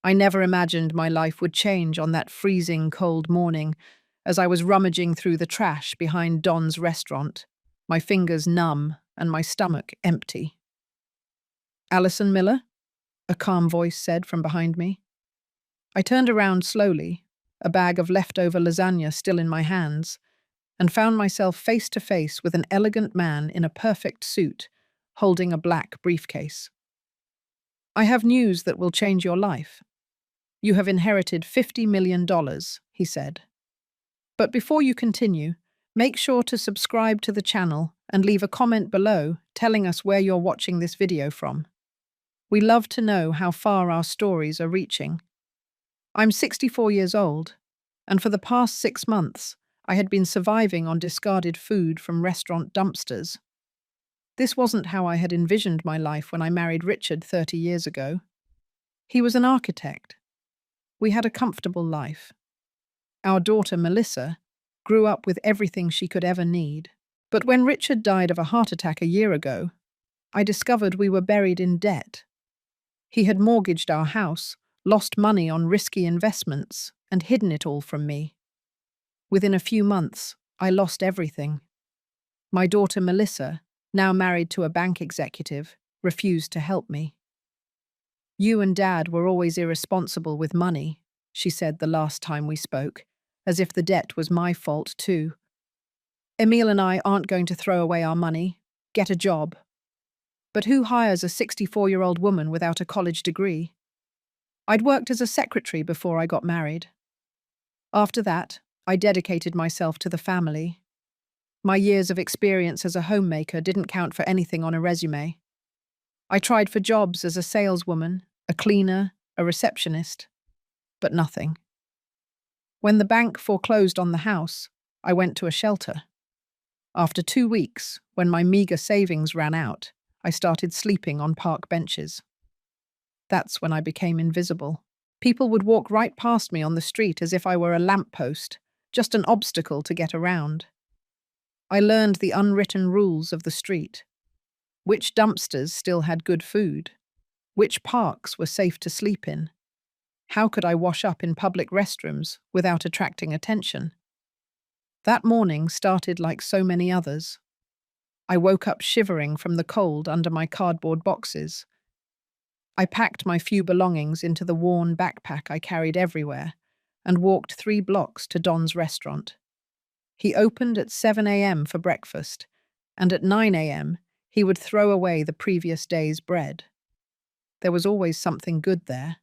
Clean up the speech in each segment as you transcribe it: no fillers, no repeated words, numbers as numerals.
I never imagined my life would change on that freezing cold morning as I was rummaging through the trash behind Don's restaurant, my fingers numb and my stomach empty. "Alison Miller?" a calm voice said from behind me. I turned around slowly, a bag of leftover lasagna still in my hands, and found myself face to face with an elegant man in a perfect suit, holding a black briefcase. "I have news that will change your life. You have inherited $50 million, he said. "But before you continue, make sure to subscribe to the channel and leave a comment below telling us where you're watching this video from. We love to know how far our stories are reaching. I'm 64 years old, and for the past 6 months, I had been surviving on discarded food from restaurant dumpsters. This wasn't how I had envisioned my life when I married Richard 30 years ago. He was an architect. We had a comfortable life. Our daughter, Melissa, grew up with everything she could ever need. But when Richard died of a heart attack a year ago, I discovered we were buried in debt. He had mortgaged our house, lost money on risky investments, and hidden it all from me. Within a few months, I lost everything. My daughter, Melissa, now married to a bank executive, refused to help me. "You and Dad were always irresponsible with money," she said the last time we spoke, as if the debt was my fault too. "Emil and I aren't going to throw away our money. Get a job." But who hires a 64-year-old woman without a college degree? I'd worked as a secretary before I got married. After that, I dedicated myself to the family. My years of experience as a homemaker didn't count for anything on a resume. I tried for jobs as a saleswoman, a cleaner, a receptionist, but nothing. When the bank foreclosed on the house, I went to a shelter. After 2 weeks, when my meager savings ran out, I started sleeping on park benches. That's when I became invisible. People would walk right past me on the street as if I were a lamppost, just an obstacle to get around. I learned the unwritten rules of the street. Which dumpsters still had good food? Which parks were safe to sleep in? How could I wash up in public restrooms without attracting attention? That morning started like so many others. I woke up shivering from the cold under my cardboard boxes. I packed my few belongings into the worn backpack I carried everywhere and walked 3 blocks to Don's restaurant. He opened at 7 a.m. for breakfast, and at 9 a.m. he would throw away the previous day's bread. There was always something good there.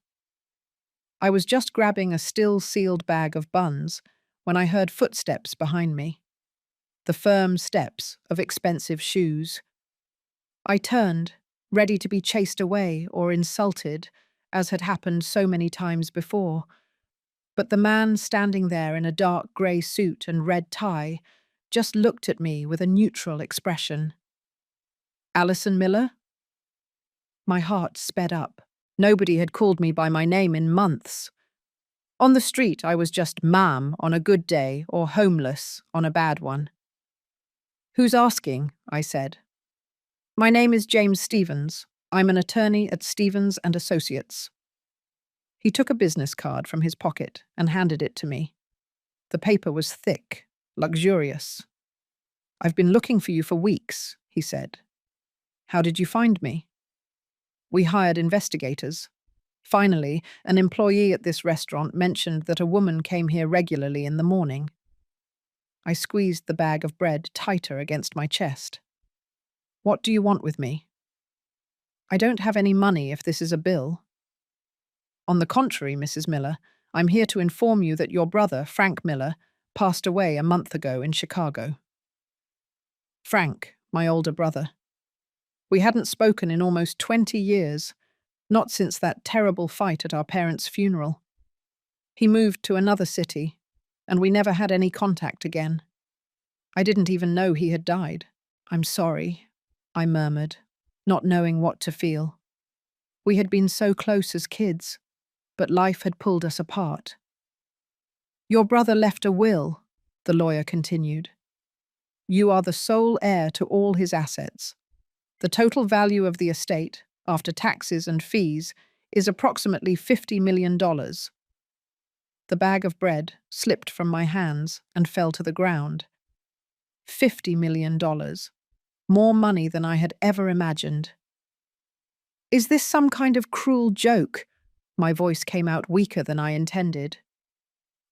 I was just grabbing a still-sealed bag of buns when I heard footsteps behind me. The firm steps of expensive shoes. I turned, ready to be chased away or insulted, as had happened so many times before. But the man standing there in a dark grey suit and red tie just looked at me with a neutral expression. "Alison Miller?" My heart sped up. Nobody had called me by my name in months. On the street, I was just ma'am on a good day or homeless on a bad one. "Who's asking?" I said. "My name is James Stevens. I'm an attorney at Stevens and Associates." He took a business card from his pocket and handed it to me. The paper was thick, luxurious. "I've been looking for you for weeks," he said. "How did you find me?" "We hired investigators. Finally, an employee at this restaurant mentioned that a woman came here regularly in the morning." I squeezed the bag of bread tighter against my chest. "What do you want with me?" "I don't have any money if this is a bill." "On the contrary, Mrs. Miller, I'm here to inform you that your brother, Frank Miller, passed away a month ago in Chicago." Frank, my older brother. We hadn't spoken in almost 20 years, not since that terrible fight at our parents' funeral. He moved to another city, and we never had any contact again. I didn't even know he had died. "I'm sorry," I murmured, not knowing what to feel. We had been so close as kids, but life had pulled us apart. "Your brother left a will," the lawyer continued. "You are the sole heir to all his assets. The total value of the estate, after taxes and fees, is approximately $50 million. The bag of bread slipped from my hands and fell to the ground. $50 million. More money than I had ever imagined. Is this some kind of cruel joke? My voice came out weaker than I intended.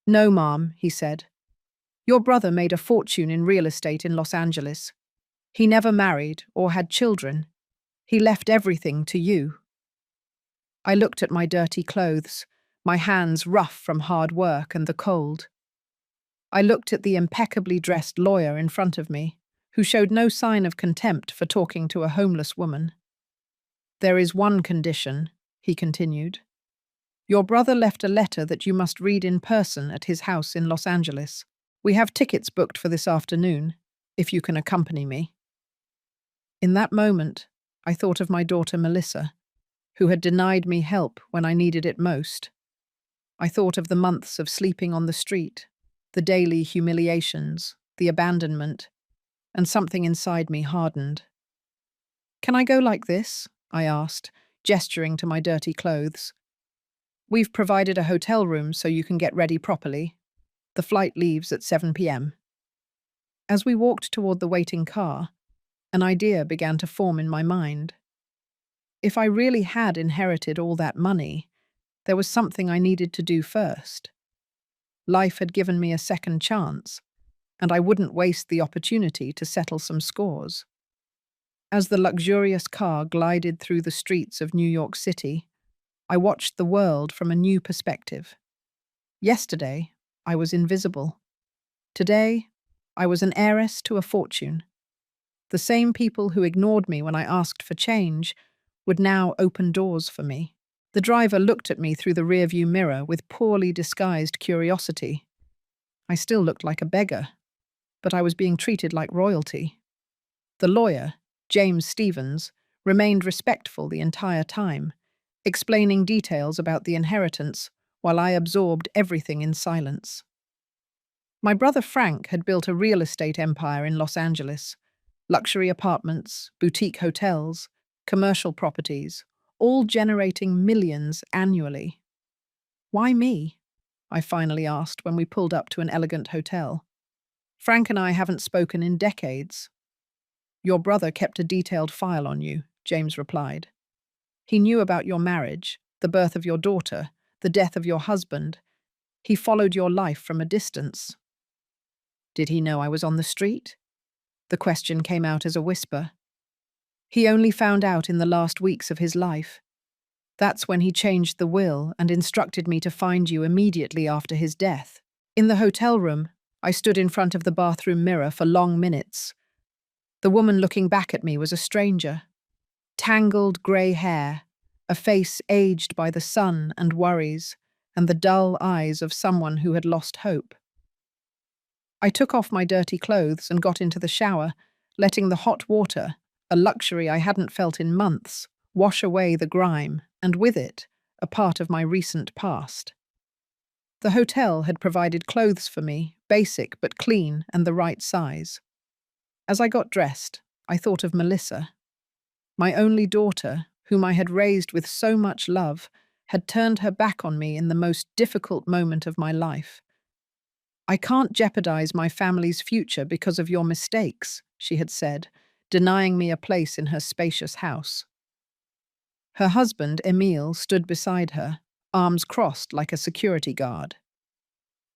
No, Mom, he said. Your brother made a fortune in real estate in Los Angeles. He never married or had children. He left everything to you. I looked at my dirty clothes, my hands rough from hard work and the cold. I looked at the impeccably dressed lawyer in front of me, who showed no sign of contempt for talking to a homeless woman. There is one condition, he continued. Your brother left a letter that you must read in person at his house in Los Angeles. We have tickets booked for this afternoon, if you can accompany me. In that moment, I thought of my daughter Melissa, who had denied me help when I needed it most. I thought of the months of sleeping on the street, the daily humiliations, the abandonment, and something inside me hardened. Can I go like this? I asked, gesturing to my dirty clothes. We've provided a hotel room so you can get ready properly. The flight leaves at 7 p.m. As we walked toward the waiting car, an idea began to form in my mind. If I really had inherited all that money, there was something I needed to do first. Life had given me a second chance, and I wouldn't waste the opportunity to settle some scores. As the luxurious car glided through the streets of New York City, I watched the world from a new perspective. Yesterday, I was invisible. Today, I was an heiress to a fortune. The same people who ignored me when I asked for change would now open doors for me. The driver looked at me through the rearview mirror with poorly disguised curiosity. I still looked like a beggar, but I was being treated like royalty. The lawyer, James Stevens, remained respectful the entire time, explaining details about the inheritance while I absorbed everything in silence. My brother Frank had built a real estate empire in Los Angeles. Luxury apartments, boutique hotels, commercial properties, all generating millions annually. Why me? I finally asked when we pulled up to an elegant hotel. Frank and I haven't spoken in decades. Your brother kept a detailed file on you, James replied. He knew about your marriage, the birth of your daughter, the death of your husband. He followed your life from a distance. Did he know I was on the street? The question came out as a whisper. He only found out in the last weeks of his life. That's when he changed the will and instructed me to find you immediately after his death. In the hotel room, I stood in front of the bathroom mirror for long minutes. The woman looking back at me was a stranger. Tangled grey hair, a face aged by the sun and worries, and the dull eyes of someone who had lost hope. I took off my dirty clothes and got into the shower, letting the hot water, a luxury I hadn't felt in months, wash away the grime, and with it, a part of my recent past. The hotel had provided clothes for me, basic but clean and the right size. As I got dressed, I thought of Melissa. My only daughter, whom I had raised with so much love, had turned her back on me in the most difficult moment of my life. I can't jeopardize my family's future because of your mistakes, she had said, denying me a place in her spacious house. Her husband, Emile, stood beside her, arms crossed like a security guard.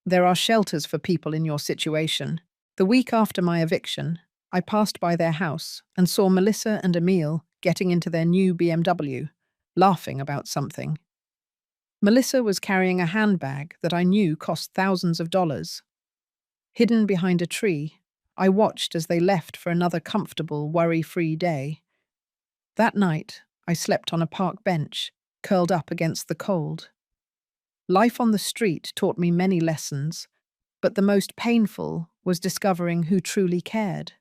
There are shelters for people in your situation. The week after my eviction, I passed by their house and saw Melissa and Emile getting into their new BMW, laughing about something. Melissa was carrying a handbag that I knew cost thousands of dollars. Hidden behind a tree, I watched as they left for another comfortable, worry-free day. That night, I slept on a park bench, curled up against the cold. Life on the street taught me many lessons, but the most painful was discovering who truly cared.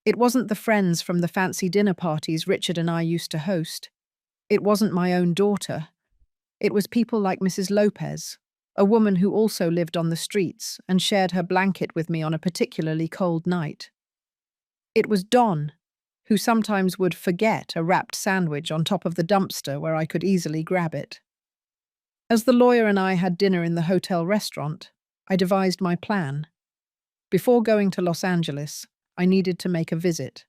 It wasn't the friends from the fancy dinner parties Richard and I used to host. It wasn't my own daughter. It was people like Mrs. Lopez, a woman who also lived on the streets and shared her blanket with me on a particularly cold night. It was Don, who sometimes would forget a wrapped sandwich on top of the dumpster where I could easily grab it. As the lawyer and I had dinner in the hotel restaurant, I devised my plan. Before going to Los Angeles, I needed to make a visit.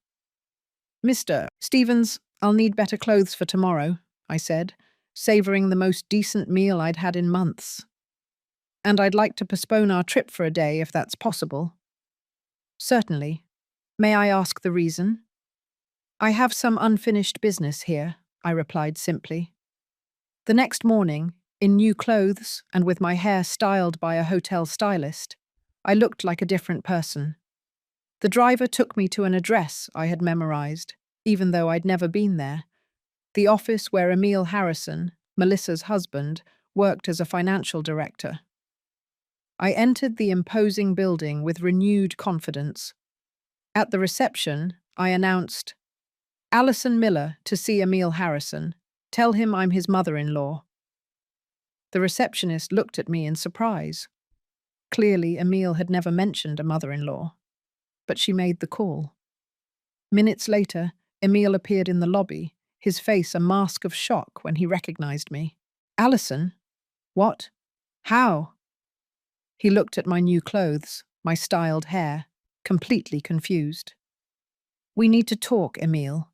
"Mr. Stevens, I'll need better clothes for tomorrow," I said, savoring the most decent meal I'd had in months. "And I'd like to postpone our trip for a day if that's possible." "Certainly. May I ask the reason?" "I have some unfinished business here," I replied simply. The next morning, in new clothes and with my hair styled by a hotel stylist, I looked like a different person. The driver took me to an address I had memorized, even though I'd never been there. The office where Emil Harrison, Melissa's husband, worked as a financial director. I entered the imposing building with renewed confidence. At the reception, I announced, "Alison Miller to see Emil Harrison. Tell him I'm his mother-in-law." The receptionist looked at me in surprise. Clearly, Emil had never mentioned a mother-in-law. But she made the call. Minutes later, Emil appeared in the lobby, his face a mask of shock when he recognized me. "Alison? What? How?" He looked at my new clothes, my styled hair, completely confused. "We need to talk, Emil.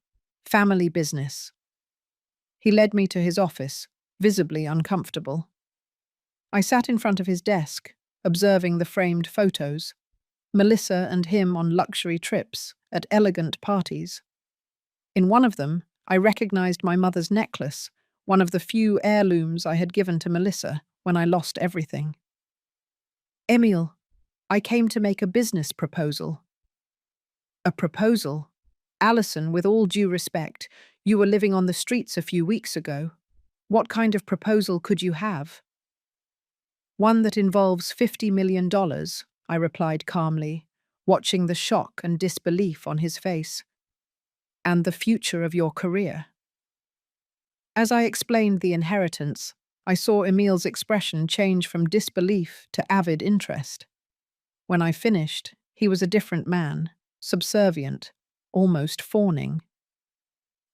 Family business." He led me to his office, visibly uncomfortable. I sat in front of his desk, observing the framed photos. Melissa and him on luxury trips, at elegant parties. In one of them, I recognized my mother's necklace, one of the few heirlooms I had given to Melissa when I lost everything. "Emil, I came to make a business proposal." "A proposal? Alison, with all due respect, you were living on the streets a few weeks ago. What kind of proposal could you have?" "One that involves $50 million, I replied calmly, watching the shock and disbelief on his face. "And the future of your career." As I explained the inheritance, I saw Emil's expression change from disbelief to avid interest. When I finished, he was a different man, subservient, almost fawning.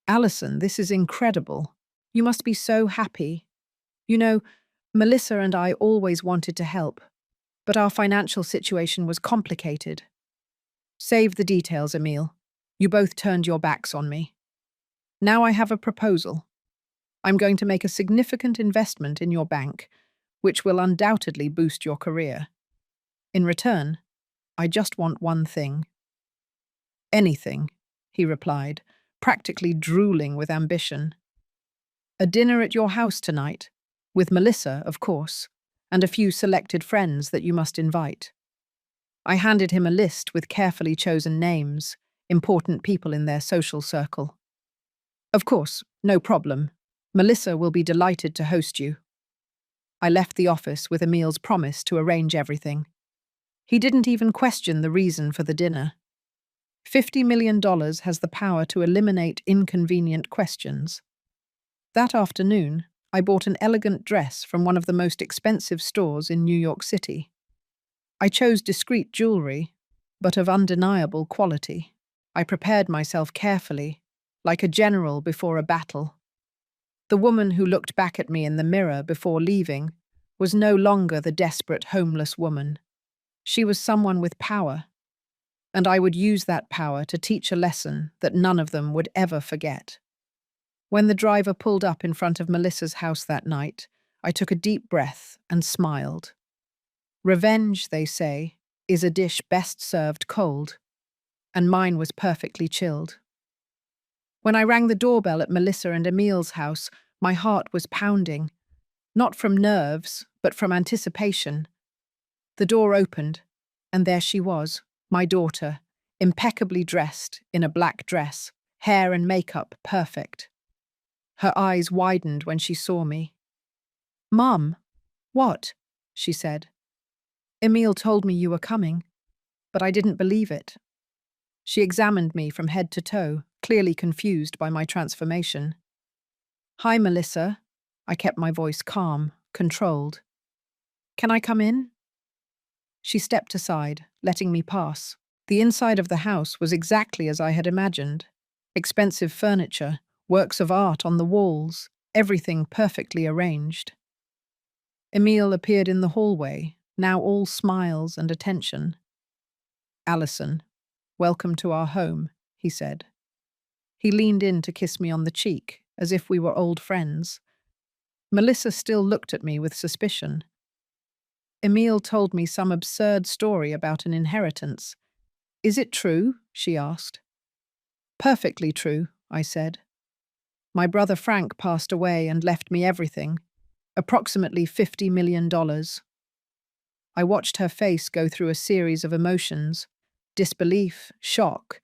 "Alison, this is incredible. You must be so happy. You know, Melissa and I always wanted to help, but our financial situation was complicated." "Save the details, Emil. You both turned your backs on me. Now I have a proposal. I'm going to make a significant investment in your bank, which will undoubtedly boost your career. In return, I just want one thing." "Anything," he replied, practically drooling with ambition. "A dinner at your house tonight, with Melissa, of course, and a few selected friends that you must invite." I handed him a list with carefully chosen names, important people in their social circle. "Of course, no problem. Melissa will be delighted to host you." I left the office with Emil's promise to arrange everything. He didn't even question the reason for the dinner. $50 million has the power to eliminate inconvenient questions. That afternoon, I bought an elegant dress from one of the most expensive stores in New York City. I chose discreet jewelry, but of undeniable quality. I prepared myself carefully, like a general before a battle. The woman who looked back at me in the mirror before leaving was no longer the desperate homeless woman. She was someone with power, and I would use that power to teach a lesson that none of them would ever forget. When the driver pulled up in front of Melissa's house that night, I took a deep breath and smiled. Revenge, they say, is a dish best served cold, and mine was perfectly chilled. When I rang the doorbell at Melissa and Emil's house, my heart was pounding, not from nerves, but from anticipation. The door opened, and there she was, my daughter, impeccably dressed in a black dress, hair and makeup perfect. Her eyes widened when she saw me. "Mum, what?" she said. "Emil told me you were coming, but I didn't believe it." She examined me from head to toe, clearly confused by my transformation. "Hi, Melissa." I kept my voice calm, controlled. "Can I come in?" She stepped aside, letting me pass. The inside of the house was exactly as I had imagined. Expensive furniture, works of art on the walls, everything perfectly arranged. Emile appeared in the hallway, now all smiles and attention. "Alison, welcome to our home," he said. He leaned in to kiss me on the cheek, as if we were old friends. Melissa still looked at me with suspicion. Emile told me some absurd story about an inheritance. "Is it true?" she asked. "Perfectly true," I said. "My brother Frank passed away and left me everything, approximately $50 million. I watched her face go through a series of emotions: disbelief, shock,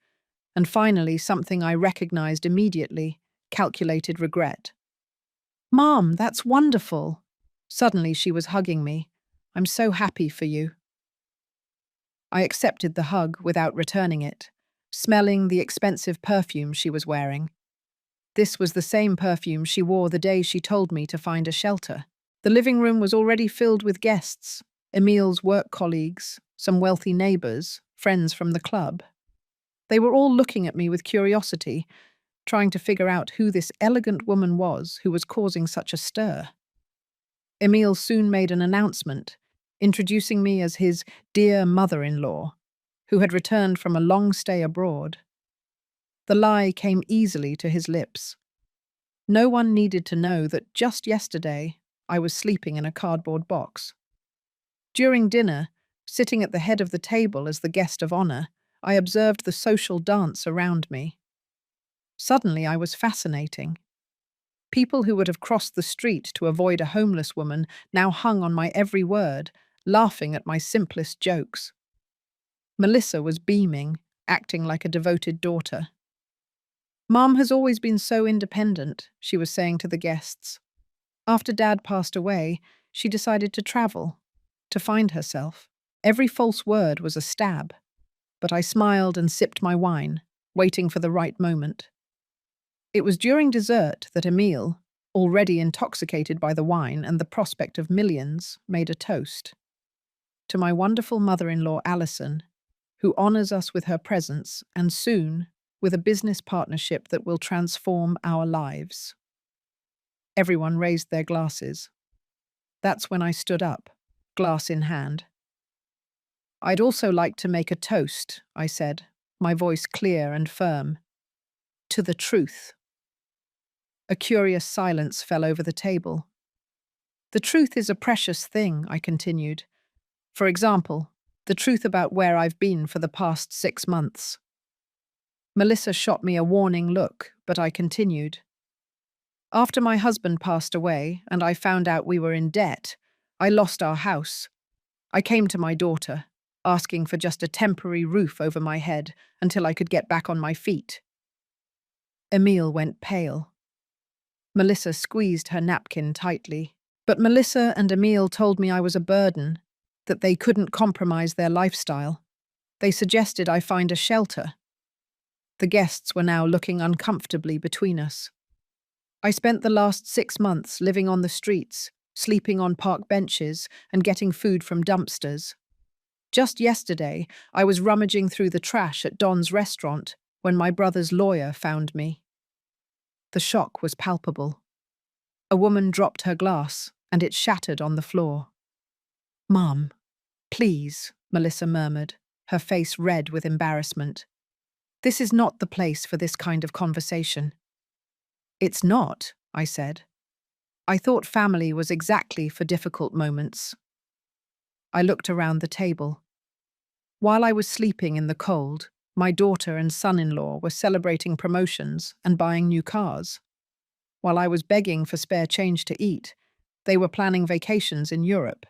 and finally something I recognized immediately: calculated regret. "Mom, that's wonderful!" Suddenly she was hugging me. "I'm so happy for you." I accepted the hug without returning it, smelling the expensive perfume she was wearing. This was the same perfume she wore the day she told me to find a shelter. The living room was already filled with guests: Emile's work colleagues, some wealthy neighbors, friends from the club. They were all looking at me with curiosity, trying to figure out who this elegant woman was who was causing such a stir. Emile soon made an announcement, introducing me as his dear mother-in-law, who had returned from a long stay abroad. The lie came easily to his lips. No one needed to know that just yesterday I was sleeping in a cardboard box. During dinner, sitting at the head of the table as the guest of honor, I observed the social dance around me. Suddenly I was fascinating. People who would have crossed the street to avoid a homeless woman now hung on my every word, laughing at my simplest jokes. Melissa was beaming, acting like a devoted daughter. "Mom has always been so independent," she was saying to the guests. "After Dad passed away, she decided to travel, to find herself." Every false word was a stab, but I smiled and sipped my wine, waiting for the right moment. It was during dessert that Emile, already intoxicated by the wine and the prospect of millions, made a toast. "To my wonderful mother-in-law Alison, who honors us with her presence and soon with a business partnership that will transform our lives." Everyone raised their glasses. That's when I stood up, glass in hand. "I'd also like to make a toast," I said, my voice clear and firm. "To the truth." A curious silence fell over the table. "The truth is a precious thing," I continued. "For example, the truth about where I've been for the past 6 months." Melissa shot me a warning look, but I continued. "After my husband passed away and I found out we were in debt, I lost our house. I came to my daughter, asking for just a temporary roof over my head until I could get back on my feet." Emile went pale. Melissa squeezed her napkin tightly. But Melissa and Emile told me I was a burden, that they couldn't compromise their lifestyle. They suggested I find a shelter. The guests were now looking uncomfortably between us. "I spent the last 6 months living on the streets, sleeping on park benches, and getting food from dumpsters. Just yesterday, I was rummaging through the trash at Don's restaurant when my brother's lawyer found me." The shock was palpable. A woman dropped her glass, and it shattered on the floor. "Mom, please," Melissa murmured, her face red with embarrassment. "This is not the place for this kind of conversation." "It's not," I said. "I thought family was exactly for difficult moments." I looked around the table. While I was sleeping in the cold, my daughter and son-in-law were celebrating promotions and buying new cars. While I was begging for spare change to eat, they were planning vacations in Europe.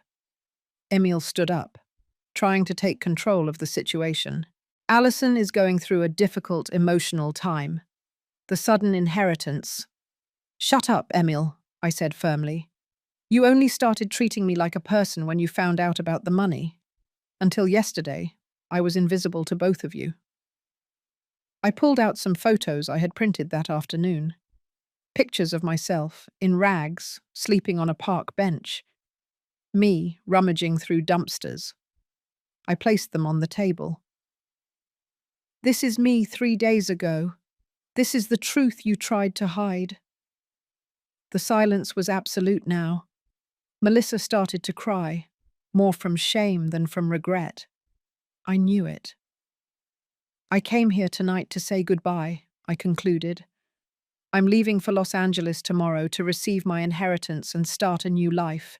Emile stood up, trying to take control of the situation. "Alison is going through a difficult emotional time. The sudden inheritance—" "Shut up, Emile," I said firmly. "You only started treating me like a person when you found out about the money. Until yesterday, I was invisible to both of you." I pulled out some photos I had printed that afternoon. Pictures of myself, in rags, sleeping on a park bench. Me rummaging through dumpsters. I placed them on the table. "This is me 3 days ago. This is the truth you tried to hide. The silence was absolute now. Melissa started to cry, more from shame than from regret. I knew it. I came here tonight to say goodbye, I concluded. I'm leaving for Los Angeles tomorrow to receive my inheritance and start a new life.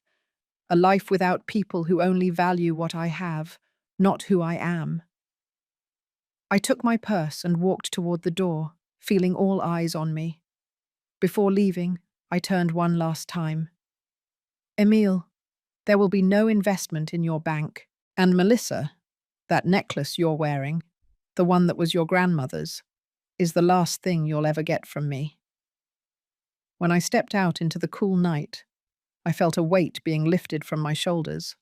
A life without people who only value what I have, not who I am. I took my purse and walked toward the door, feeling all eyes on me. Before leaving, I turned one last time. Emile, there will be no investment in your bank. And Melissa, that necklace you're wearing, the one that was your grandmother's, is the last thing you'll ever get from me. When I stepped out into the cool night, I felt a weight being lifted from my shoulders.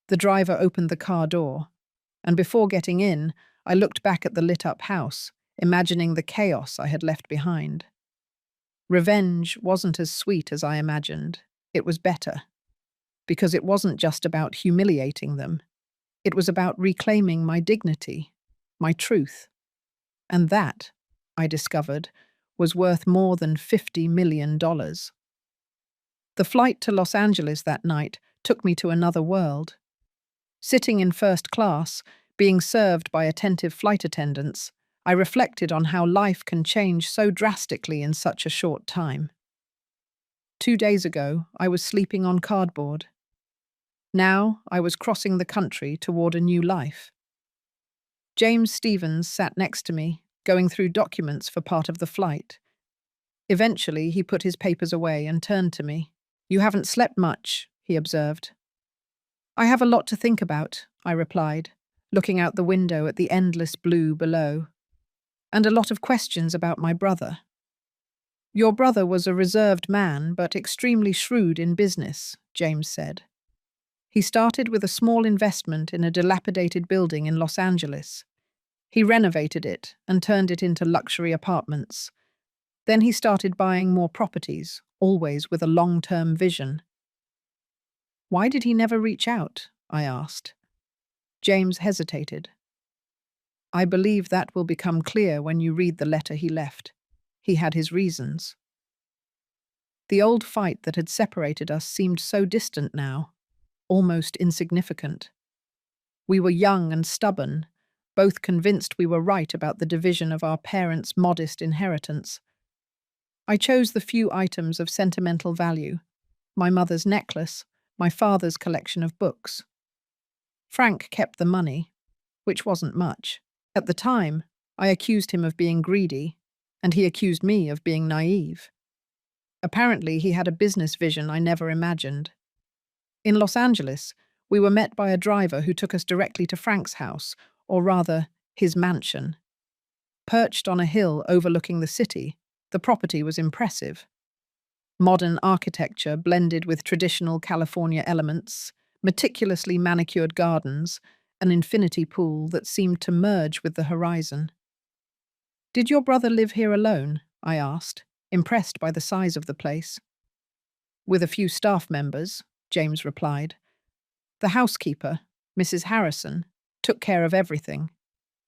The driver opened the car door, and before getting in, I looked back at the lit-up house, imagining the chaos I had left behind. Revenge wasn't as sweet as I imagined. It was better. Because it wasn't just about humiliating them. It was about reclaiming my dignity, my truth. And that, I discovered, was worth more than $50 million. The flight to Los Angeles that night took me to another world. Sitting in first class, being served by attentive flight attendants, I reflected on how life can change so drastically in such a short time. 2 days ago, I was sleeping on cardboard. Now, I was crossing the country toward a new life. James Stevens sat next to me, going through documents for part of the flight. Eventually, he put his papers away and turned to me. "You haven't slept much," he observed. "I have a lot to think about," I replied, looking out the window at the endless blue below. "And a lot of questions about my brother." "Your brother was a reserved man, but extremely shrewd in business," James said. "He started with a small investment in a dilapidated building in Los Angeles. He renovated it and turned it into luxury apartments. Then he started buying more properties, always with a long-term vision." "Why did he never reach out?" I asked. James hesitated. "I believe that will become clear when you read the letter he left. He had his reasons." The old fight that had separated us seemed so distant now, almost insignificant. We were young and stubborn, both convinced we were right about the division of our parents' modest inheritance. I chose the few items of sentimental value: my mother's necklace, my father's collection of books. Frank kept the money, which wasn't much. At the time, I accused him of being greedy, and he accused me of being naive. Apparently, he had a business vision I never imagined. In Los Angeles, we were met by a driver who took us directly to Frank's house, or rather, his mansion. Perched on a hill overlooking the city, the property was impressive. Modern architecture blended with traditional California elements, meticulously manicured gardens, an infinity pool that seemed to merge with the horizon. "Did your brother live here alone?" I asked, impressed by the size of the place. "With a few staff members," James replied. "The housekeeper, Mrs. Harrison, took care of everything.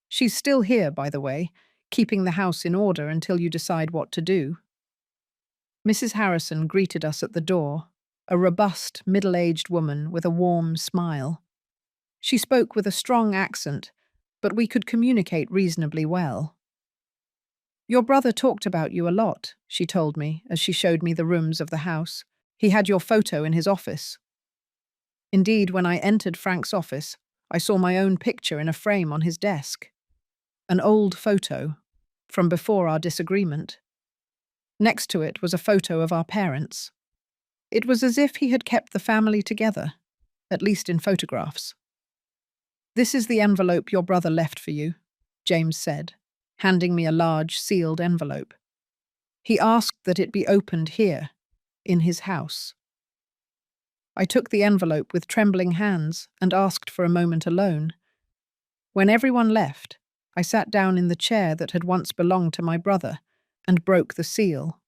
She's still here, by the way, keeping the house in order until you decide what to do." Mrs. Harrison greeted us at the door, a robust, middle-aged woman with a warm smile. She spoke with a strong accent, but we could communicate reasonably well. "Your brother talked about you a lot," she told me as she showed me the rooms of the house. "He had your photo in his office." Indeed, when I entered Frank's office, I saw my own picture in a frame on his desk. An old photo, from before our disagreement. Next to it was a photo of our parents. It was as if he had kept the family together, at least in photographs. "This is the envelope your brother left for you," James said, handing me a large, sealed envelope. "He asked that it be opened here, in his house." I took the envelope with trembling hands and asked for a moment alone. When everyone left, I sat down in the chair that had once belonged to my brother and broke the seal.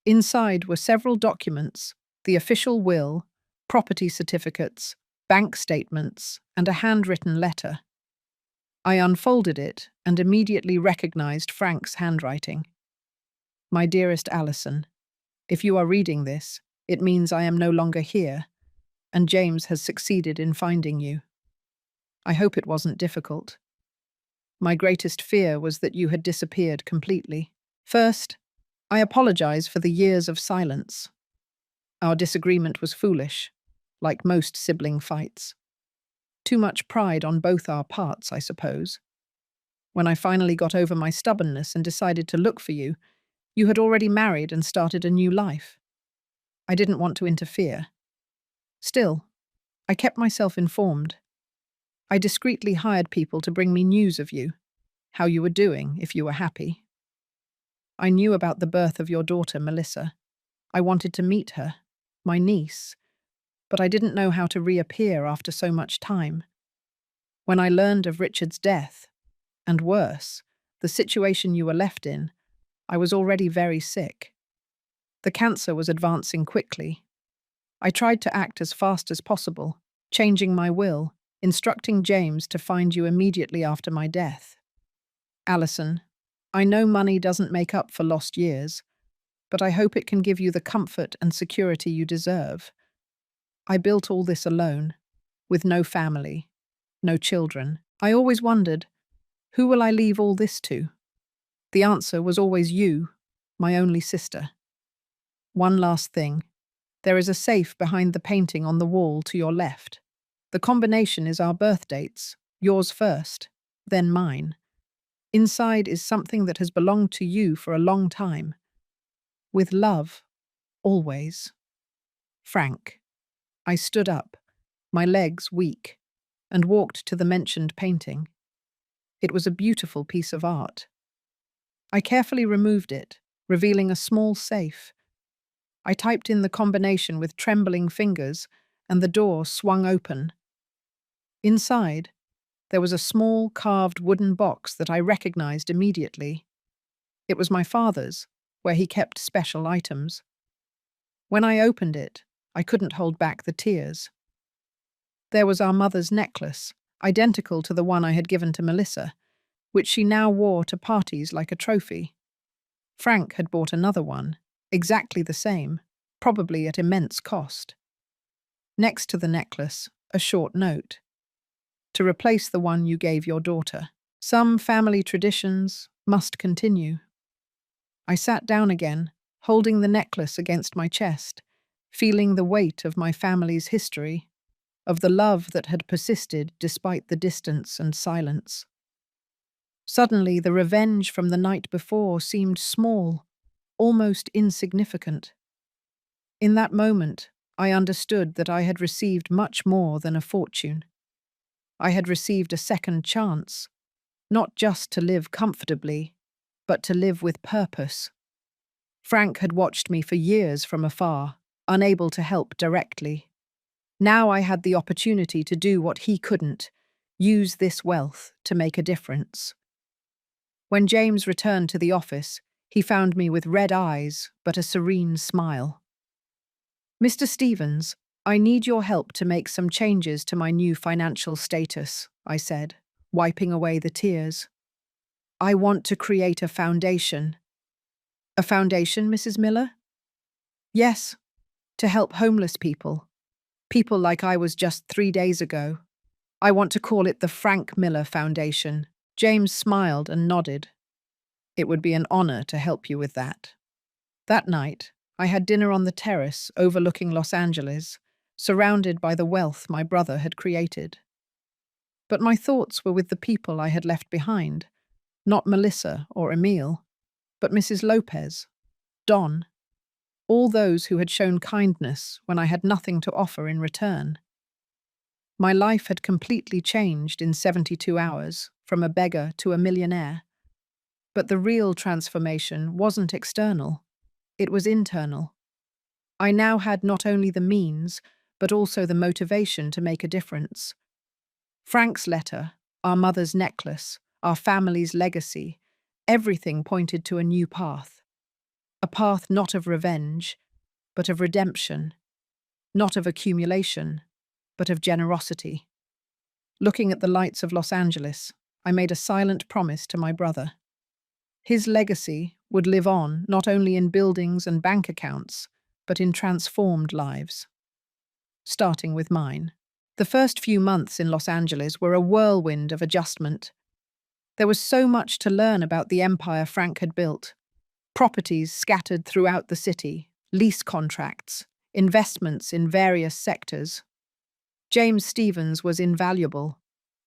Inside were several documents, the official will, property certificates, bank statements, and a handwritten letter. I unfolded it and immediately recognized Frank's handwriting. My dearest Alison, if you are reading this, it means I am no longer here, and James has succeeded in finding you. I hope it wasn't difficult. My greatest fear was that you had disappeared completely. First, I apologize for the years of silence. Our disagreement was foolish, like most sibling fights. Too much pride on both our parts, I suppose. When I finally got over my stubbornness and decided to look for you, you had already married and started a new life. I didn't want to interfere. Still, I kept myself informed. I discreetly hired people to bring me news of you, how you were doing, if you were happy. I knew about the birth of your daughter, Melissa. I wanted to meet her, my niece, but I didn't know how to reappear after so much time. When I learned of Richard's death, and worse, the situation you were left in, I was already very sick. The cancer was advancing quickly. I tried to act as fast as possible, changing my will, instructing James to find you immediately after my death. Alison, I know money doesn't make up for lost years, but I hope it can give you the comfort and security you deserve. I built all this alone, with no family, no children. I always wondered, who will I leave all this to? The answer was always you, my only sister. One last thing. There is a safe behind the painting on the wall to your left. The combination is our birth dates, yours first, then mine. Inside is something that has belonged to you for a long time. With love, always. Frank. I stood up, my legs weak, and walked to the mentioned painting. It was a beautiful piece of art. I carefully removed it, revealing a small safe. I typed in the combination with trembling fingers, and the door swung open. Inside, there was a small carved wooden box that I recognized immediately. It was my father's, where he kept special items. When I opened it, I couldn't hold back the tears. There was our mother's necklace, identical to the one I had given to Melissa, which she now wore to parties like a trophy. Frank had bought another one, exactly the same, probably at immense cost. Next to the necklace, a short note. To replace the one you gave your daughter. Some family traditions must continue. I sat down again, holding the necklace against my chest, feeling the weight of my family's history, of the love that had persisted despite the distance and silence. Suddenly, the revenge from the night before seemed small, almost insignificant. In that moment, I understood that I had received much more than a fortune. I had received a second chance, not just to live comfortably, but to live with purpose. Frank had watched me for years from afar, unable to help directly. Now I had the opportunity to do what he couldn't, use this wealth to make a difference. When James returned to the office, he found me with red eyes but a serene smile. "Mr. Stevens, I need your help to make some changes to my new financial status," I said, wiping away the tears. "I want to create a foundation." "A foundation, Mrs. Miller?" "Yes, to help homeless people. People like I was just 3 days ago. I want to call it the Frank Miller Foundation." James smiled and nodded. "It would be an honor to help you with that." That night, I had dinner on the terrace overlooking Los Angeles, surrounded by the wealth my brother had created. But my thoughts were with the people I had left behind, not Melissa or Emile, but Mrs. Lopez, Don, all those who had shown kindness when I had nothing to offer in return. My life had completely changed in 72 hours, from a beggar to a millionaire. But the real transformation wasn't external, it was internal. I now had not only the means, but also the motivation to make a difference. Frank's letter, our mother's necklace, our family's legacy, everything pointed to a new path. A path not of revenge, but of redemption. Not of accumulation, but of generosity. Looking at the lights of Los Angeles, I made a silent promise to my brother. His legacy would live on not only in buildings and bank accounts, but in transformed lives. Starting with mine. The first few months in Los Angeles were a whirlwind of adjustment. There was so much to learn about the empire Frank had built. Properties scattered throughout the city, lease contracts, investments in various sectors. James Stevens was invaluable,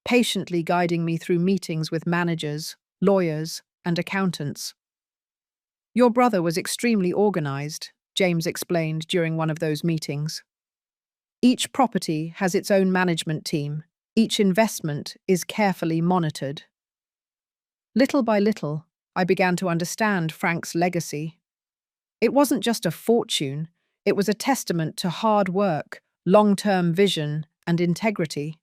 patiently guiding me through meetings with managers, lawyers, and accountants. Your brother was extremely organized, James explained during one of those meetings. Each property has its own management team. Each investment is carefully monitored. Little by little, I began to understand Frank's legacy. It wasn't just a fortune, it was a testament to hard work, long-term vision, and integrity.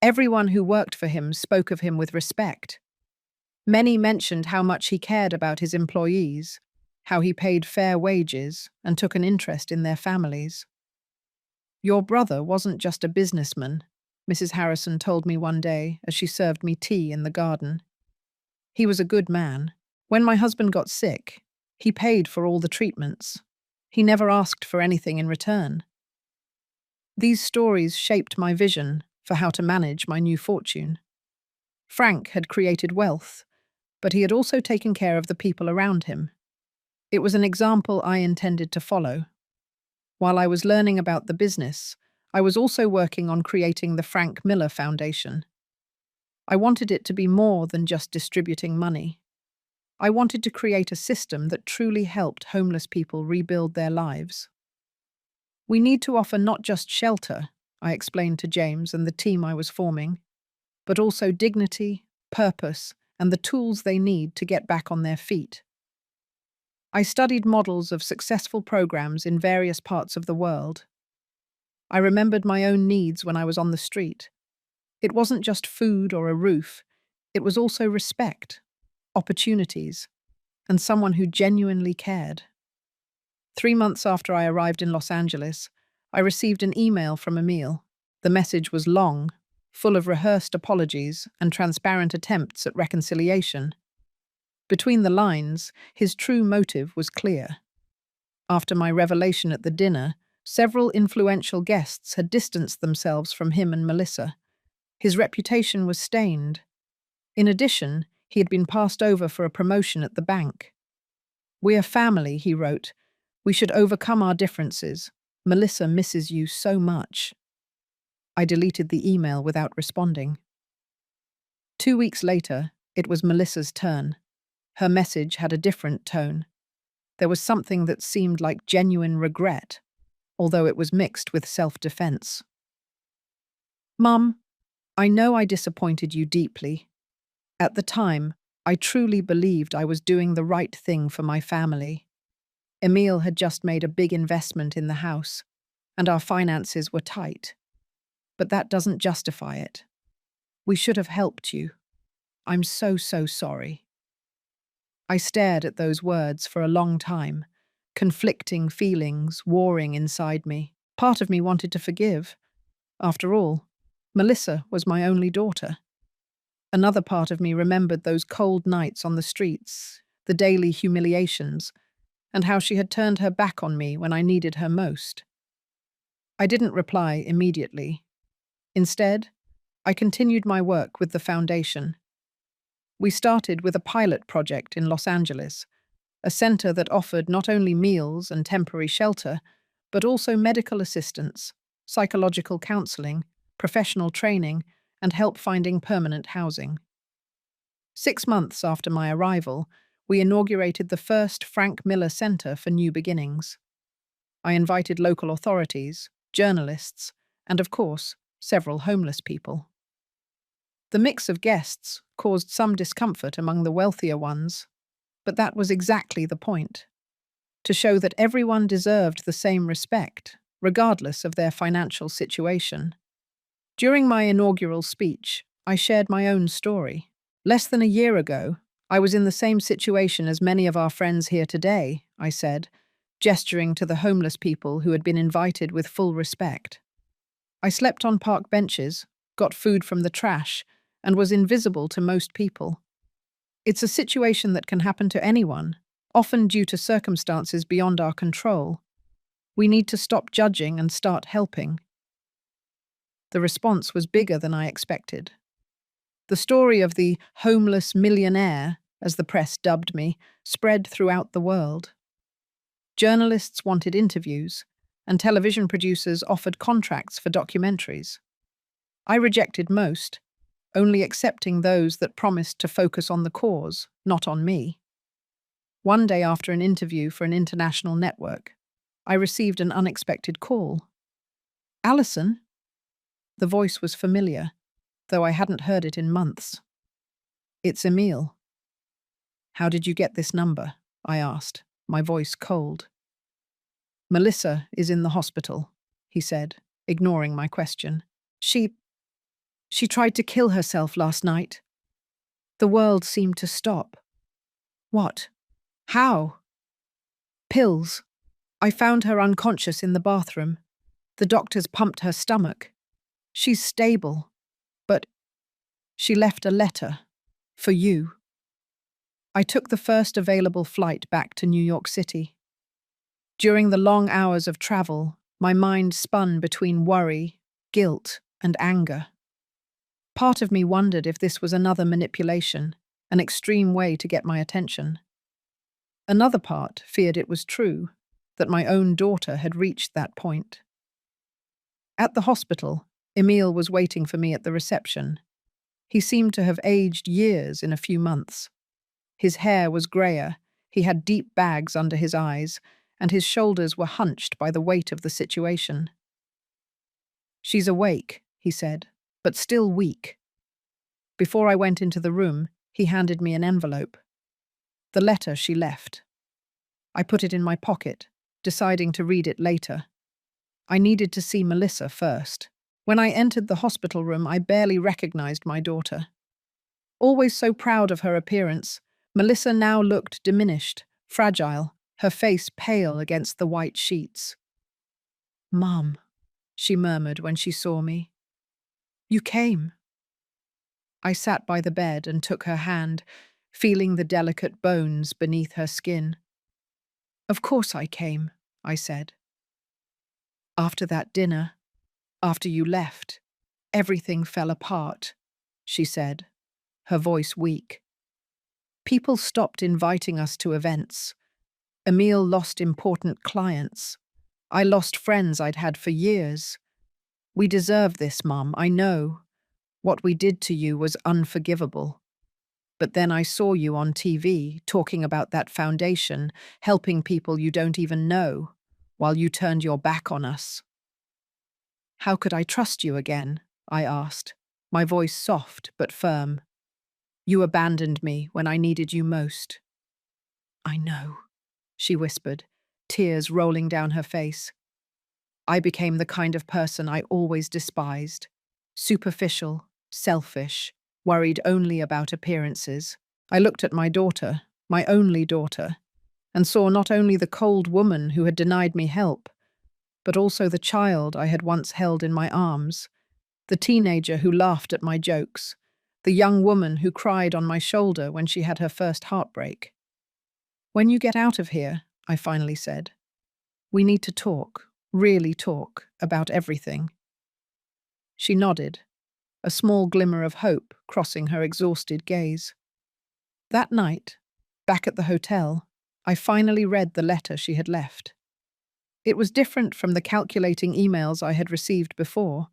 Everyone who worked for him spoke of him with respect. Many mentioned how much he cared about his employees, how he paid fair wages and took an interest in their families. Your brother wasn't just a businessman, Mrs. Harrison told me one day as she served me tea in the garden. He was a good man. When my husband got sick, he paid for all the treatments. He never asked for anything in return. These stories shaped my vision for how to manage my new fortune. Frank had created wealth, but he had also taken care of the people around him. It was an example I intended to follow. While I was learning about the business, I was also working on creating the Frank Miller Foundation. I wanted it to be more than just distributing money. I wanted to create a system that truly helped homeless people rebuild their lives. We need to offer not just shelter, I explained to James and the team I was forming, but also dignity, purpose, and the tools they need to get back on their feet. I studied models of successful programs in various parts of the world. I remembered my own needs when I was on the street. It wasn't just food or a roof, it was also respect, opportunities, and someone who genuinely cared. 3 months after I arrived in Los Angeles, I received an email from Emil. The message was long, full of rehearsed apologies and transparent attempts at reconciliation. Between the lines, his true motive was clear. After my revelation at the dinner, several influential guests had distanced themselves from him and Melissa. His reputation was stained. In addition, he had been passed over for a promotion at the bank. "We are family," he wrote. "We should overcome our differences. Melissa misses you so much." I deleted the email without responding. 2 weeks later, it was Melissa's turn. Her message had a different tone. There was something that seemed like genuine regret, although it was mixed with self-defense. "Mum, I know I disappointed you deeply. At the time, I truly believed I was doing the right thing for my family. Emil had just made a big investment in the house, and our finances were tight. But that doesn't justify it. We should have helped you. I'm so sorry." I stared at those words for a long time, conflicting feelings warring inside me. Part of me wanted to forgive. After all, Melissa was my only daughter. Another part of me remembered those cold nights on the streets, the daily humiliations, and how she had turned her back on me when I needed her most. I didn't reply immediately. Instead, I continued my work with the foundation. We started with a pilot project in Los Angeles, a center that offered not only meals and temporary shelter, but also medical assistance, psychological counseling, professional training, and help finding permanent housing. 6 months after my arrival, we inaugurated the first Frank Miller Center for New Beginnings. I invited local authorities, journalists, and of course, several homeless people. The mix of guests caused some discomfort among the wealthier ones, but that was exactly the point. To show that everyone deserved the same respect, regardless of their financial situation. During my inaugural speech, I shared my own story. Less than a year ago, I was in the same situation as many of our friends here today, I said, gesturing to the homeless people who had been invited with full respect. I slept on park benches, got food from the trash, and was invisible to most people. It's a situation that can happen to anyone, often due to circumstances beyond our control. We need to stop judging and start helping. The response was bigger than I expected. The story of the homeless millionaire, as the press dubbed me, spread throughout the world. Journalists wanted interviews, and television producers offered contracts for documentaries. I rejected most, only accepting those that promised to focus on the cause, not on me. One day after an interview for an international network, I received an unexpected call. "Alison?" The voice was familiar, though I hadn't heard it in months. "It's Emile." "How did you get this number?" I asked, my voice cold. "Melissa is in the hospital," he said, ignoring my question. She tried to kill herself last night." The world seemed to stop. "What? How?" "Pills. I found her unconscious in the bathroom. The doctors pumped her stomach. She's stable, but she left a letter. For you." I took the first available flight back to New York City. During the long hours of travel, my mind spun between worry, guilt, and anger. Part of me wondered if this was another manipulation, an extreme way to get my attention. Another part feared it was true, that my own daughter had reached that point. At the hospital, Emile was waiting for me at the reception. He seemed to have aged years in a few months. His hair was grayer, he had deep bags under his eyes, and his shoulders were hunched by the weight of the situation. "She's awake," he said, "but still weak." Before I went into the room, he handed me an envelope. The letter she left. I put it in my pocket, deciding to read it later. I needed to see Melissa first. When I entered the hospital room, I barely recognized my daughter. Always so proud of her appearance, Melissa now looked diminished, fragile, her face pale against the white sheets. "Mom," she murmured when she saw me. "You came." I sat by the bed and took her hand, feeling the delicate bones beneath her skin. "Of course I came," I said. "After that dinner, after you left, everything fell apart," she said, her voice weak. "People stopped inviting us to events. Emile lost important clients. I lost friends I'd had for years. We deserve this, Mum, I know. What we did to you was unforgivable. But then I saw you on TV talking about that foundation, helping people you don't even know, while you turned your back on us." "How could I trust you again?" I asked, my voice soft but firm. "You abandoned me when I needed you most." "I know," she whispered, tears rolling down her face. "I became the kind of person I always despised. Superficial, selfish, worried only about appearances. I looked at my daughter, my only daughter, and saw not only the cold woman who had denied me help, but also the child I had once held in my arms, the teenager who laughed at my jokes, the young woman who cried on my shoulder when she had her first heartbreak. "When you get out of here," I finally said, "we need to talk, really talk, about everything." She nodded, a small glimmer of hope crossing her exhausted gaze. That night, back at the hotel, I finally read the letter she had left. It was different from the calculating emails I had received before.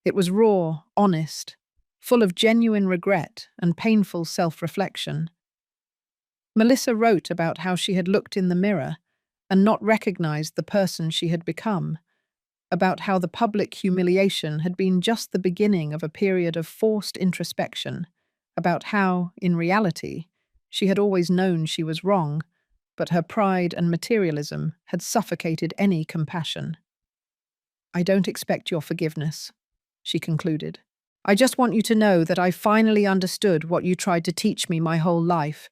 It was raw, honest, full of genuine regret and painful self-reflection. Melissa wrote about how she had looked in the mirror and not recognized the person she had become, about how the public humiliation had been just the beginning of a period of forced introspection, about how, in reality, she had always known she was wrong, but her pride and materialism had suffocated any compassion. "I don't expect your forgiveness," she concluded. "I just want you to know that I finally understood what you tried to teach me my whole life,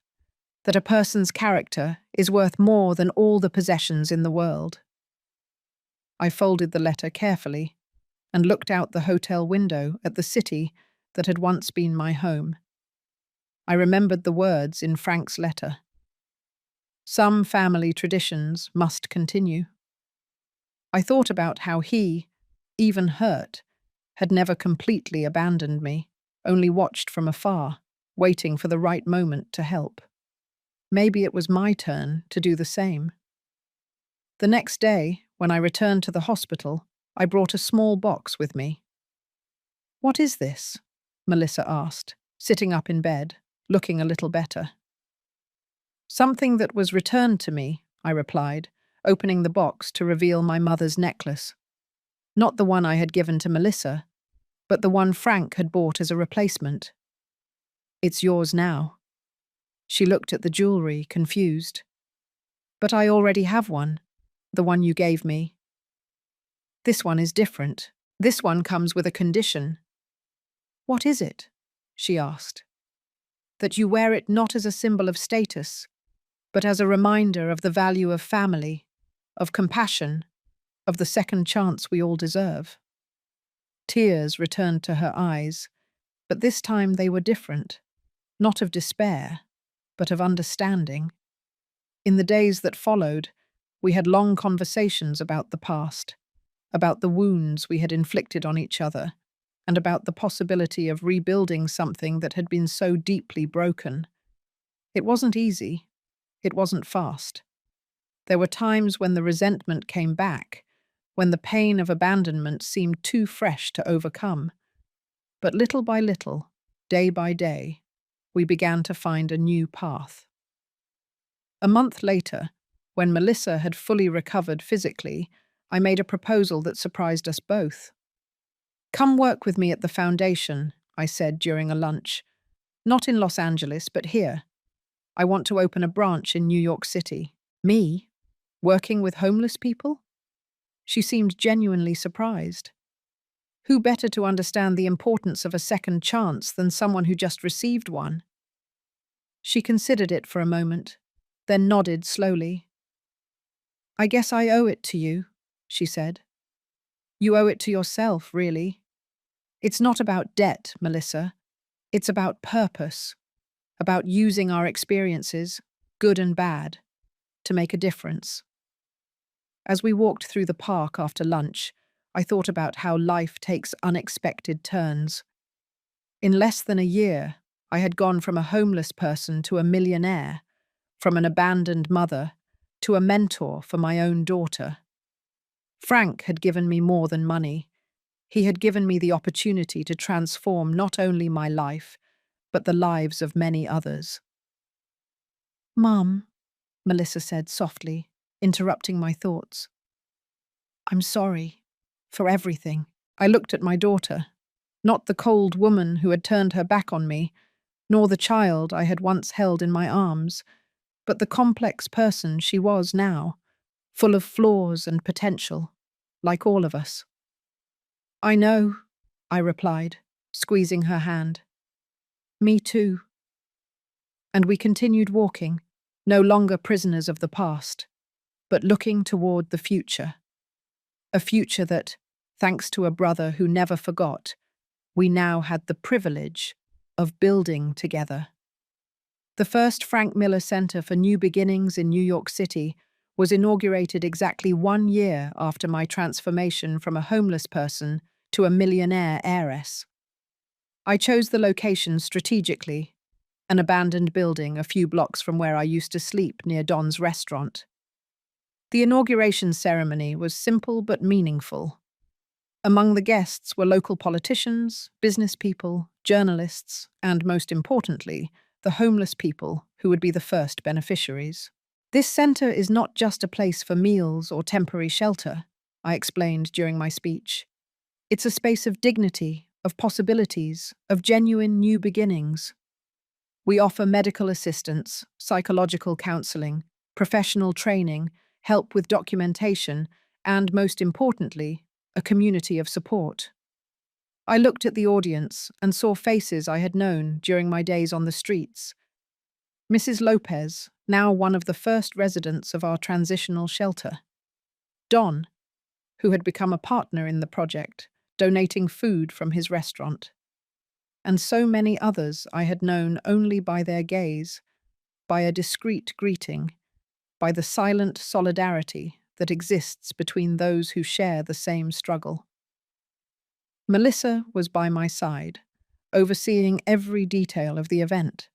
that a person's character is worth more than all the possessions in the world." I folded the letter carefully and looked out the hotel window at the city that had once been my home. I remembered the words in Frank's letter. Some family traditions must continue. I thought about how he, even hurt, had never completely abandoned me, only watched from afar, waiting for the right moment to help. Maybe it was my turn to do the same. The next day, when I returned to the hospital, I brought a small box with me. "What is this?" Melissa asked, sitting up in bed, looking a little better. "Something that was returned to me," I replied, opening the box to reveal my mother's necklace. Not the one I had given to Melissa, but the one Frank had bought as a replacement. "It's yours now." She looked at the jewelry, confused. "But I already have one, the one you gave me." "This one is different. This one comes with a condition." "What is it?" she asked. "That you wear it not as a symbol of status, but as a reminder of the value of family, of compassion, of the second chance we all deserve." Tears returned to her eyes, but this time they were different, not of despair, but of understanding. In the days that followed, we had long conversations about the past, about the wounds we had inflicted on each other, and about the possibility of rebuilding something that had been so deeply broken. It wasn't easy. It wasn't fast. There were times when the resentment came back, when the pain of abandonment seemed too fresh to overcome. But little by little, day by day, we began to find a new path. A month later, when Melissa had fully recovered physically, I made a proposal that surprised us both. "Come work with me at the foundation," I said during a lunch. "Not in Los Angeles, but here. I want to open a branch in New York City." "Me? Working with homeless people?" She seemed genuinely surprised. Who better to understand the importance of a second chance than someone who just received one? She considered it for a moment, then nodded slowly. "I guess I owe it to you," she said. "You owe it to yourself, really. It's not about debt, Melissa. It's about purpose, about using our experiences, good and bad, to make a difference." As we walked through the park after lunch, I thought about how life takes unexpected turns. In less than a year, I had gone from a homeless person to a millionaire, from an abandoned mother to a mentor for my own daughter. Frank had given me more than money. He had given me the opportunity to transform not only my life, but the lives of many others. "Mum," Melissa said softly, interrupting my thoughts. "I'm sorry for everything." I looked at my daughter, not the cold woman who had turned her back on me, nor the child I had once held in my arms, but the complex person she was now, full of flaws and potential, like all of us. "I know," I replied, squeezing her hand. "Me too." And we continued walking, no longer prisoners of the past, but looking toward the future. A future that, thanks to a brother who never forgot, we now had the privilege of building together. The first Frank Miller Center for New Beginnings in New York City was inaugurated exactly 1 year after my transformation from a homeless person to a millionaire heiress. I chose the location strategically, an abandoned building a few blocks from where I used to sleep near Don's restaurant. The inauguration ceremony was simple but meaningful. Among the guests were local politicians, business people, journalists, and most importantly, the homeless people who would be the first beneficiaries. "This center is not just a place for meals or temporary shelter," I explained during my speech. "It's a space of dignity, of possibilities, of genuine new beginnings. We offer medical assistance, psychological counseling, professional training, help with documentation, and most importantly, a community of support." I looked at the audience and saw faces I had known during my days on the streets. Mrs. Lopez, now one of the first residents of our transitional shelter. Don, who had become a partner in the project, donating food from his restaurant. and so many others I had known only by their gaze, by a discreet greeting, by the silent solidarity that exists between those who share the same struggle. Melissa was by my side, overseeing every detail of the event.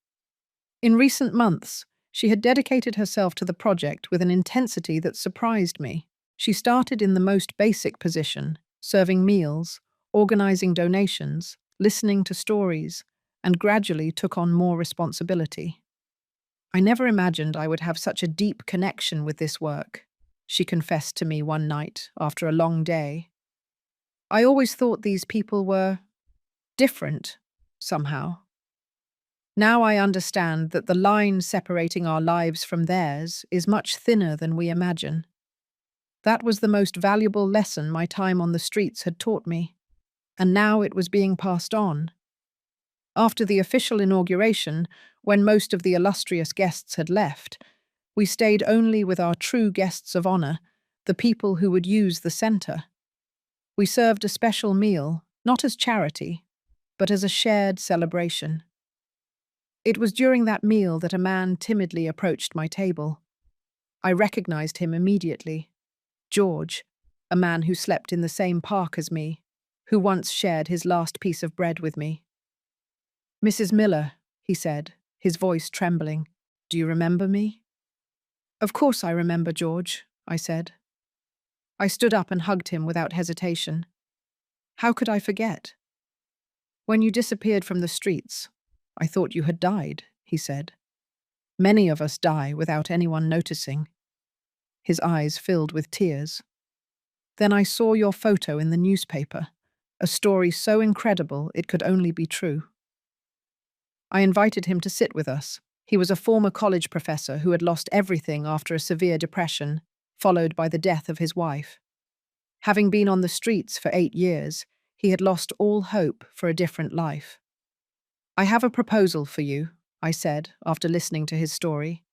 In recent months, she had dedicated herself to the project with an intensity that surprised me. She started in the most basic position, serving meals, organizing donations, listening to stories, and gradually took on more responsibility. I never imagined I would have such a deep connection with this work, she confessed to me one night after a long day. I always thought these people were different, somehow. Now I understand that the line separating our lives from theirs is much thinner than we imagine. That was the most valuable lesson my time on the streets had taught me, and now it was being passed on. After the official inauguration, when most of the illustrious guests had left, we stayed only with our true guests of honor, the people who would use the center. We served a special meal, not as charity, but as a shared celebration. It was during that meal that a man timidly approached my table. I recognized him immediately. George, a man who slept in the same park as me, who once shared his last piece of bread with me. "Mrs. Miller," he said, his voice trembling, "do you remember me?" "Of course I remember, George," I said. I stood up and hugged him without hesitation. "How could I forget?" "When you disappeared from the streets, I thought you had died," he said. "Many of us die without anyone noticing." His eyes filled with tears. "Then I saw your photo in the newspaper, a story so incredible it could only be true." I invited him to sit with us. He was a former college professor who had lost everything after a severe depression, followed by the death of his wife. Having been on the streets for 8 years, he had lost all hope for a different life. "I have a proposal for you," I said after listening to his story.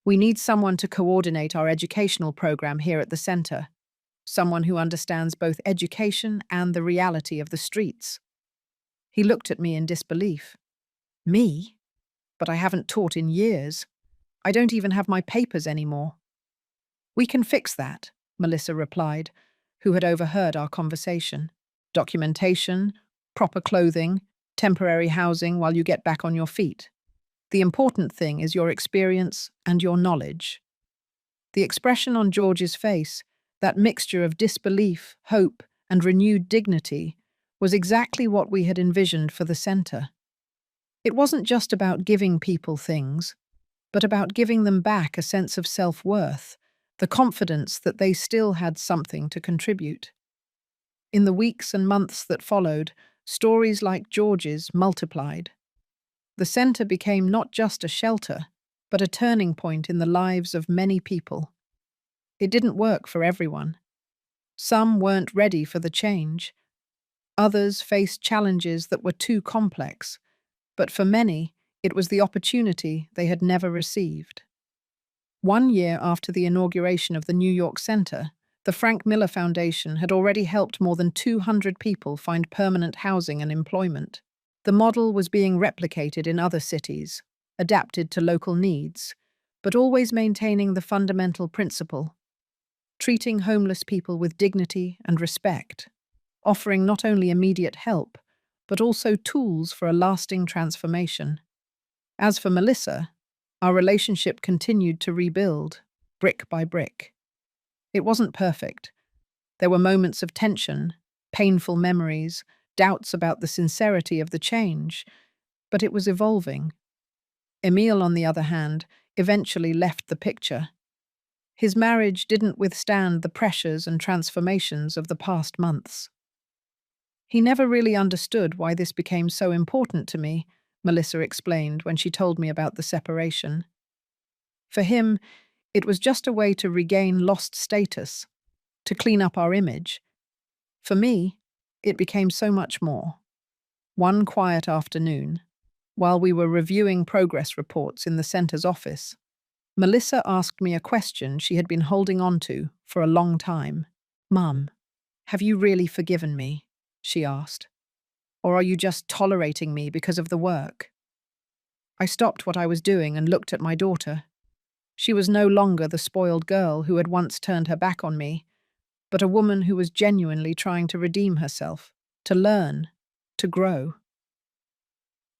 "We need someone to coordinate our educational program here at the center, someone who understands both education and the reality of the streets." He looked at me in disbelief. "Me? But I haven't taught in years. I don't even have my papers anymore." "We can fix that," Melissa replied, who had overheard our conversation. "Documentation, proper clothing, temporary housing while you get back on your feet. The important thing is your experience and your knowledge." The expression on George's face, that mixture of disbelief, hope, and renewed dignity, was exactly what we had envisioned for the center. It wasn't just about giving people things, but about giving them back a sense of self-worth, the confidence that they still had something to contribute. In the weeks and months that followed, stories like George's multiplied. The center became not just a shelter, but a turning point in the lives of many people. It didn't work for everyone. Some weren't ready for the change. Others faced challenges that were too complex, but for many, it was the opportunity they had never received. 1 year after the inauguration of the New York Center, the Frank Miller Foundation had already helped more than 200 people find permanent housing and employment. The model was being replicated in other cities, adapted to local needs, but always maintaining the fundamental principle: treating homeless people with dignity and respect, offering not only immediate help, but also tools for a lasting transformation. As for Melissa, our relationship continued to rebuild, brick by brick. It wasn't perfect. There were moments of tension, painful memories, doubts about the sincerity of the change, but it was evolving. Emile, on the other hand, eventually left the picture. His marriage didn't withstand the pressures and transformations of the past months. "He never really understood why this became so important to me," Melissa explained when she told me about the separation. "For him, it was just a way to regain lost status, to clean up our image. For me, it became so much more." One quiet afternoon, while we were reviewing progress reports in the center's office, Melissa asked me a question she had been holding on to for a long time. "Mum, have you really forgiven me?" she asked. Or are you just tolerating me because of the work? I stopped what I was doing and looked at my daughter. She was no longer the spoiled girl who had once turned her back on me, but a woman who was genuinely trying to redeem herself, to learn, to grow.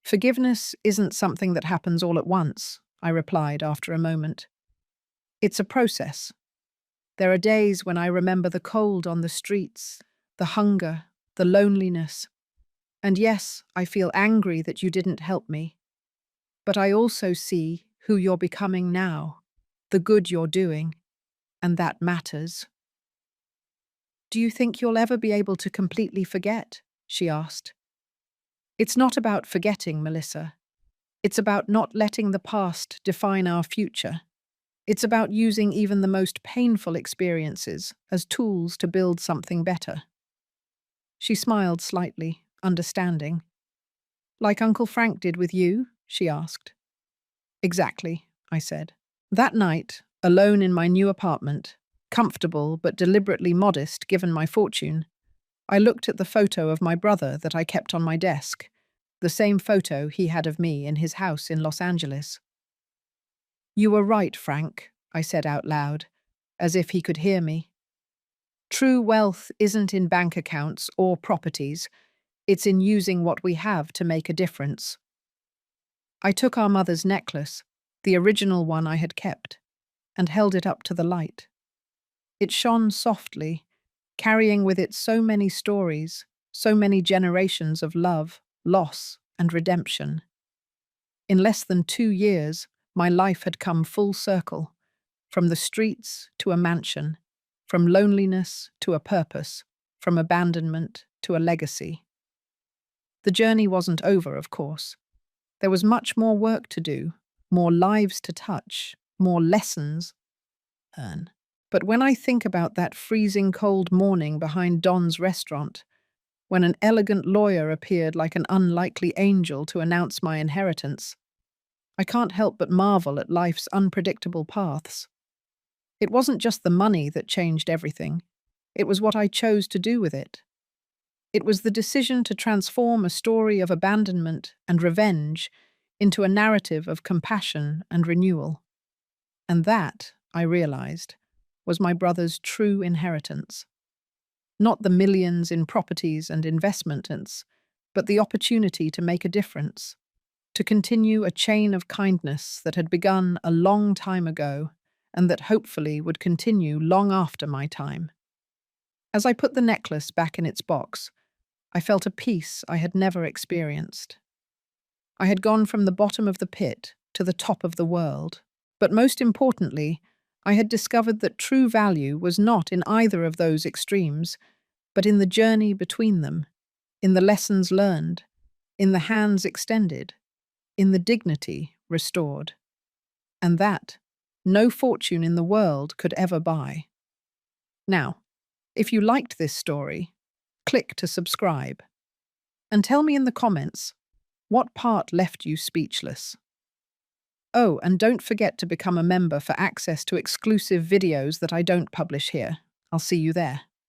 Forgiveness isn't something that happens all at once, I replied after a moment. It's a process. There are days when I remember the cold on the streets, the hunger, the loneliness. And yes, I feel angry that you didn't help me. But I also see who you're becoming now, the good you're doing, and that matters. Do you think you'll ever be able to completely forget? She asked. It's not about forgetting, Melissa. It's about not letting the past define our future. It's about using even the most painful experiences as tools to build something better. She smiled slightly, understanding. Like Uncle Frank did with you? She asked. Exactly, I said. That night, alone in my new apartment, comfortable but deliberately modest given my fortune, I looked at the photo of my brother that I kept on my desk, the same photo he had of me in his house in Los Angeles. You were right, Frank, I said out loud, as if he could hear me. True wealth isn't in bank accounts or properties, it's in using what we have to make a difference. I took our mother's necklace, the original one I had kept, and held it up to the light. It shone softly, carrying with it so many stories, so many generations of love, loss, and redemption. In less than 2 years, my life had come full circle, from the streets to a mansion, from loneliness to a purpose, from abandonment to a legacy. The journey wasn't over, of course. There was much more work to do, more lives to touch, more lessons to learn. But when I think about that freezing cold morning behind Don's restaurant, when an elegant lawyer appeared like an unlikely angel to announce my inheritance, I can't help but marvel at life's unpredictable paths. It wasn't just the money that changed everything. It was what I chose to do with it. It was the decision to transform a story of abandonment and revenge into a narrative of compassion and renewal. And that, I realized, was my brother's true inheritance. Not the millions in properties and investments, but the opportunity to make a difference, to continue a chain of kindness that had begun a long time ago and that hopefully would continue long after my time. As I put the necklace back in its box, I felt a peace I had never experienced. I had gone from the bottom of the pit to the top of the world, but most importantly, I had discovered that true value was not in either of those extremes, but in the journey between them, in the lessons learned, in the hands extended, in the dignity restored. And that no fortune in the world could ever buy. Now, if you liked this story, click to subscribe. And tell me in the comments, what part left you speechless? Oh, and don't forget to become a member for access to exclusive videos that I don't publish here. I'll see you there.